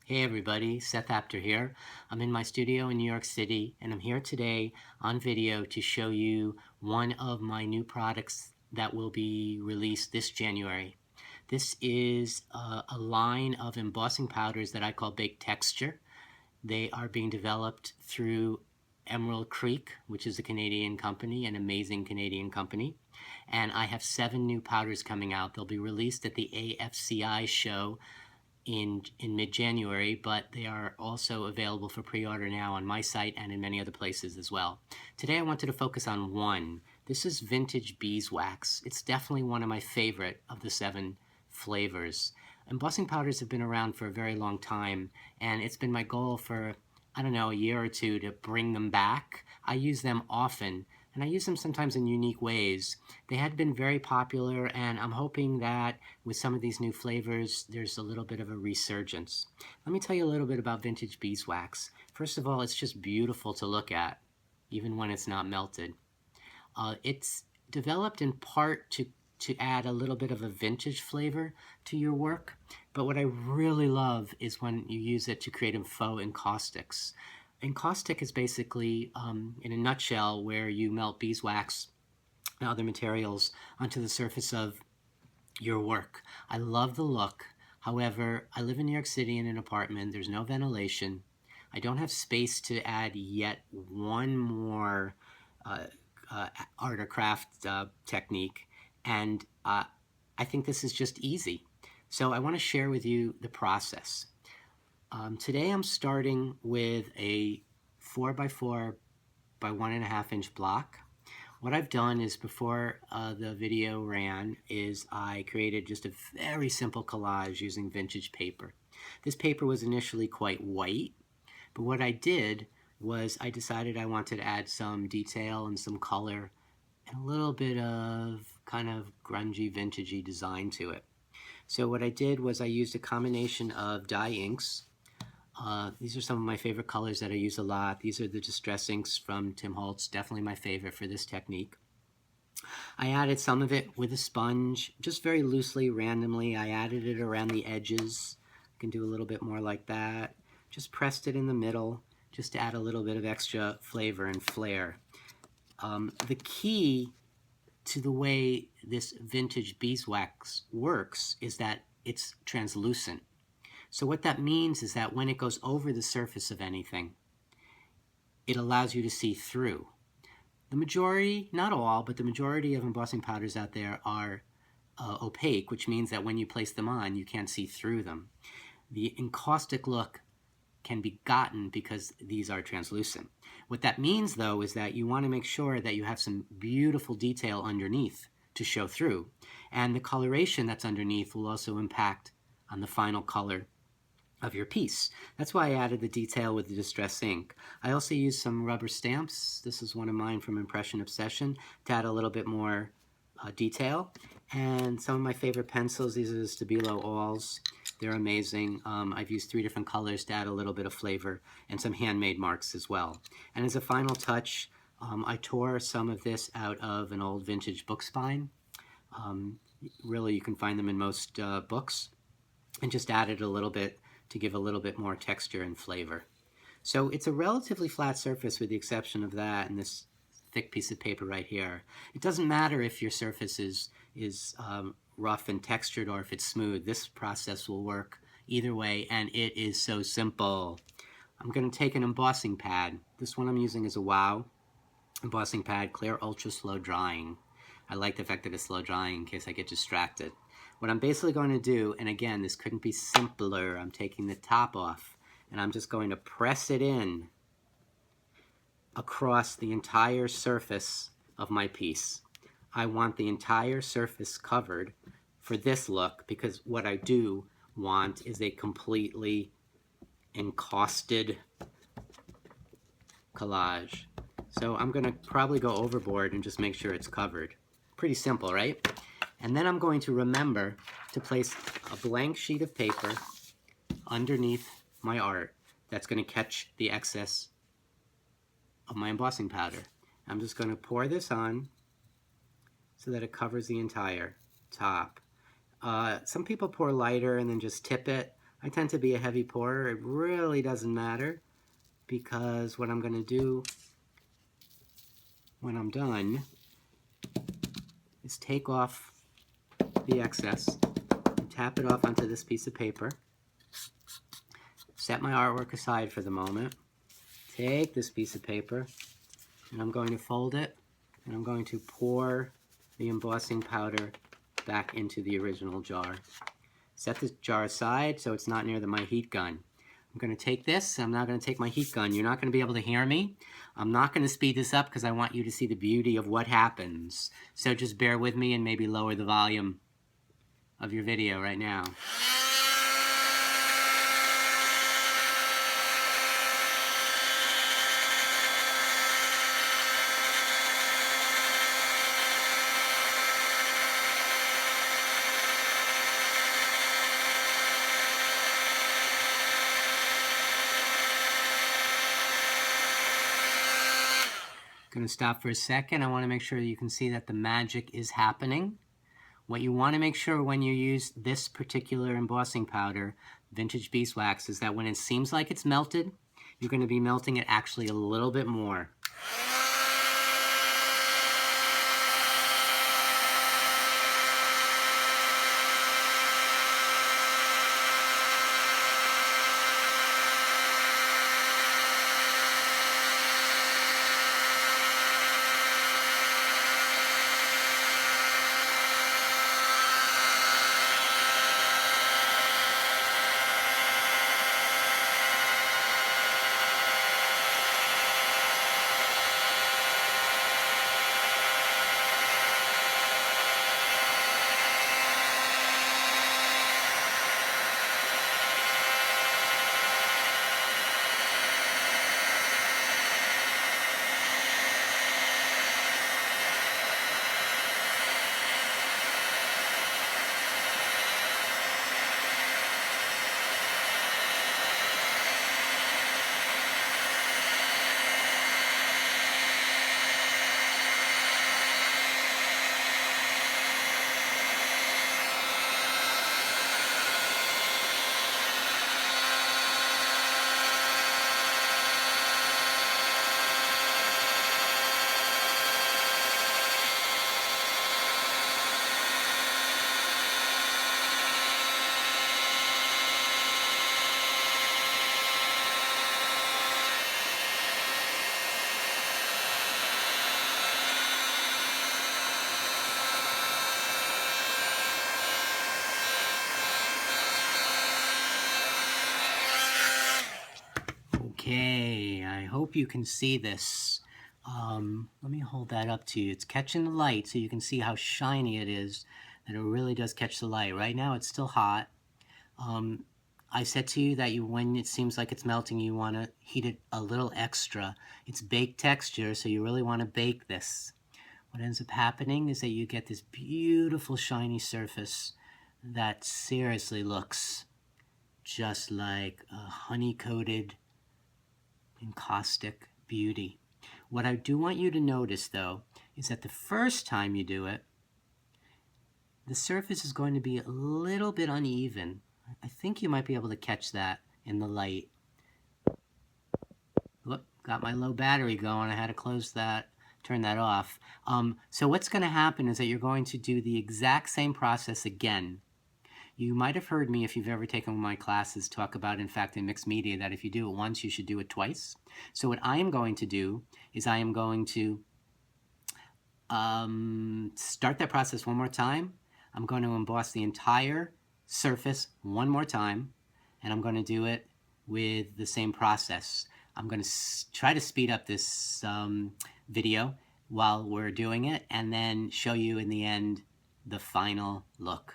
Hey everybody, Seth Apter here. I'm in my studio in New York City and I'm here today on video to show you one of my new products that will be released this January. This is a line of embossing powders that I call Baked Texture. They are being developed through Emerald Creek, which is a Canadian company, an amazing Canadian company. And I have 7 new powders coming out. They'll be released at the AFCI show in mid-January, but they are also available for pre-order now on my site and in many other places as well. Today I wanted to focus on one. This is Vintage Beeswax. It's definitely one of my favorite of the 7 flavors. Embossing powders have been around for a very long time, and it's been my goal for, I don't know, a year or two to bring them back. I use them often, and I use them sometimes in unique ways. They had been very popular, and I'm hoping that with some of these new flavors, there's a little bit of a resurgence. Let me tell you a little bit about vintage beeswax. First of all, it's just beautiful to look at, even when it's not melted. It's developed in part to add a little bit of a vintage flavor to your work, but what I really love is when you use it to create faux encaustics. Encaustic is basically, in a nutshell, where you melt beeswax and other materials onto the surface of your work. I love the look. However, I live in New York City in an apartment. There's no ventilation. I don't have space to add yet one more uh, art or craft technique. And I think this is just easy. So I want to share with you the process. Today I'm starting with a 4x4 by 1.5 inch block. What I've done is before the video ran is I created just a very simple collage using vintage paper. This paper was initially quite white, but what I did was I decided I wanted to add some detail and some color and a little bit of kind of grungy, vintagey design to it. So what I did was I used a combination of dye inks. These are some of my favorite colors that I use a lot. These are the Distress inks from Tim Holtz, definitely my favorite for this technique. I added some of it with a sponge, just very loosely, randomly. I added it around the edges. I can do a little bit more like that. Just pressed it in the middle, just to add a little bit of extra flavor and flair. The key to the way this vintage beeswax works is that it's translucent. So what that means is that when it goes over the surface of anything, it allows you to see through. The majority, not all, but the majority of embossing powders out there are opaque, which means that when you place them on, you can't see through them. The encaustic look can be gotten because these are translucent. What that means, though, is that you want to make sure that you have some beautiful detail underneath to show through. And the coloration that's underneath will also impact on the final color of your piece. That's why I added the detail with the Distress ink. I also used some rubber stamps. This is one of mine from Impression Obsession to add a little bit more detail. And some of my favorite pencils, these are the Stabilo Alls. They're amazing. I've used 3 different colors to add a little bit of flavor and some handmade marks as well. And as a final touch, I tore some of this out of an old vintage book spine. Really, you can find them in most books. And just added a little bit to give a little bit more texture and flavor. So it's a relatively flat surface with the exception of that and this thick piece of paper right here. It doesn't matter if your surface is rough and textured or if it's smooth. This process will work either way, and it is so simple. I'm going to take an embossing pad. This one I'm using is a Wow embossing pad, clear ultra slow drying. I like the fact that it's slow drying in case I get distracted. What I'm basically going to do, and again, this couldn't be simpler, I'm taking the top off, and I'm just going to press it in across the entire surface of my piece. I want the entire surface covered for this look because what I do want is a completely encausted collage. So I'm going to probably go overboard and just make sure it's covered. Pretty simple, right? And then I'm going to remember to place a blank sheet of paper underneath my art that's going to catch the excess of my embossing powder. I'm just going to pour this on so that it covers the entire top. Some people pour lighter and then just tip it. I tend to be a heavy pourer. It really doesn't matter, because what I'm going to do when I'm done is take off the excess and tap it off onto this piece of paper. Set my artwork aside for the moment. Take this piece of paper and I'm going to fold it, and I'm going to pour the embossing powder back into the original jar. Set this jar aside so it's not near my heat gun. I'm going to take this, I'm not going to take my heat gun. You're not going to be able to hear me. I'm not going to speed this up because I want you to see the beauty of what happens. So just bear with me and maybe lower the volume of your video right now. Going to stop for a second. I want to make sure you can see that the magic is happening. What you want to make sure when you use this particular embossing powder, vintage beeswax, is that when it seems like it's melted, you're going to be melting it actually a little bit more. Okay, I hope you can see this. Let me hold that up to you. It's catching the light so you can see how shiny it is, that it really does catch the light. Right now it's still hot. I said to you that when it seems like it's melting, you want to heat it a little extra. It's baked texture, so you really want to bake this. What ends up happening is that you get this beautiful shiny surface that seriously looks just like a honey-coated encaustic beauty. What I do want you to notice, though, is that the first time you do it, the surface is going to be a little bit uneven. I think you might be able to catch that in the light. Look, got my low battery going. I had to close that, turn that off. So what's going to happen is that you're going to do the exact same process again. You might have heard me, if you've ever taken one of my classes, talk about, in fact, in mixed media, that if you do it once, you should do it twice. So what I am going to do is I am going to start that process one more time. I'm going to emboss the entire surface one more time, and I'm going to do it with the same process. I'm going to try to speed up this video while we're doing it, and then show you in the end the final look.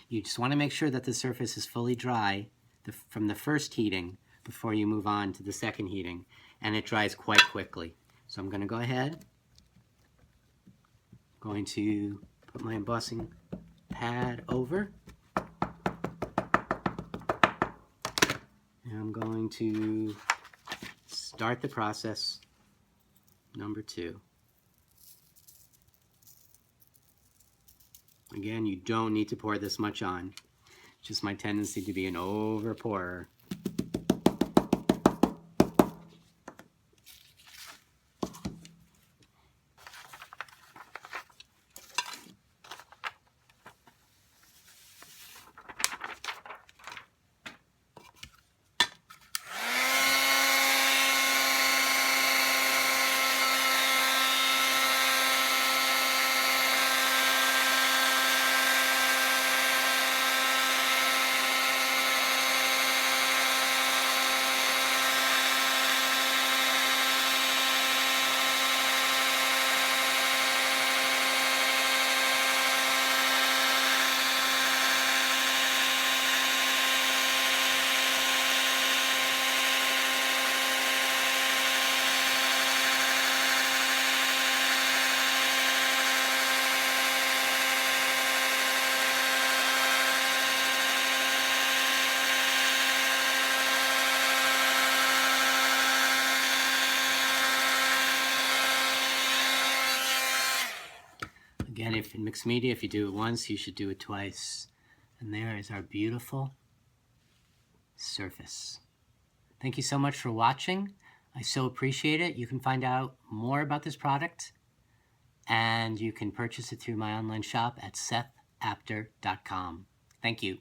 You just want to make sure that the surface is fully dry from the first heating before you move on to the second heating, and it dries quite quickly. So I'm going to go ahead, going to put my embossing pad over, and I'm going to start the process number 2. Again, you don't need to pour this much on. Just my tendency to be an over pourer. Again, if in mixed media, if you do it once, you should do it twice. And there is our beautiful surface. Thank you so much for watching. I so appreciate it. You can find out more about this product and you can purchase it through my online shop at sethapter.com. Thank you.